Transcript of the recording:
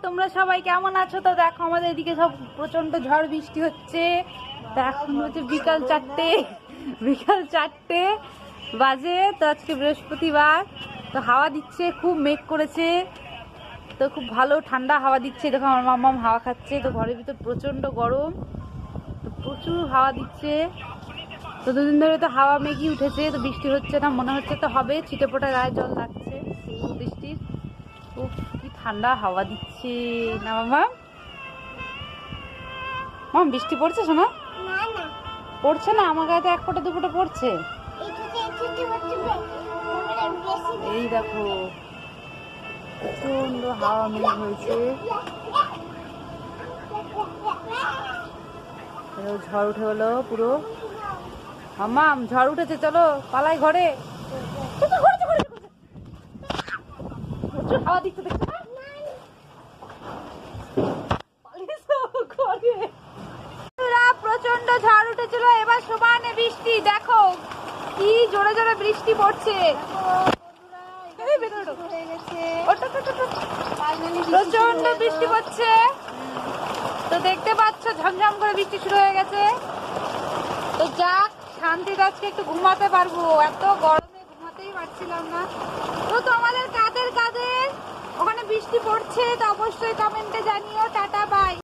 তোমরা সবাই কেমন আছো? তো দেখো আমাদের এদিকে সব প্রচন্ড ঝড় বৃষ্টি হচ্ছে। তো এখন হচ্ছে বিকাল 4টে বাজে। তো আজকে বৃহস্পতিবার, তো হাওয়া দিচ্ছে, খুব মেঘ করেছে, তো খুব ভালো ঠান্ডা হাওয়া দিচ্ছে। দেখো আমার মাম্মাম হাওয়া খাচ্ছে। তো ঘরের ভিতর প্রচন্ড গরম, তো প্রচুর হাওয়া দিচ্ছে। তো দুদিন ধরে তো হাওয়া মেঘই উঠেছে, তো বৃষ্টি হচ্ছে না, মনে হচ্ছে তো হবে, ছিটে ফোটা গায়ে জল লাগছে বৃষ্টির। উফ, কি ঠান্ডা হাওয়া দিচ্ছে না মামা? মাম বৃষ্টি পড়ছে শোনা? পড়ছে না, আমার গায়ে তো এক ফোঁটা দু ফোঁটা পড়ছে। এই দেখো প্রচন্ড হাওয়া মেঘ হয়েছে, ঝড় উঠে গেলো পুরো। মাম্মাম ঝড় উঠেছে, চলো পালাই ঘরে। প্রচুর হাওয়া দিচ্ছে, দেখছো না? প্রচন্ড ঝড় উঠেছিল, এবার সমানে বৃষ্টি। দেখো কি জোরে জোরে বৃষ্টি পড়ছে, প্রচন্ড বৃষ্টি পড়ছে। তো দেখতে পাচ্ছ ঝমঝম করে বৃষ্টি শুরু হয়ে গেছে। তো যাক, শান্তিতে আজকে একটু ঘুমাতে পারবো, এত গরমে ঘুমাতেই পারছিলাম না। তো তোমাদের কাদের কাদের ওখানে বৃষ্টি পড়ছে তো অবশ্যই কমেন্টে জানিও। Tata bye.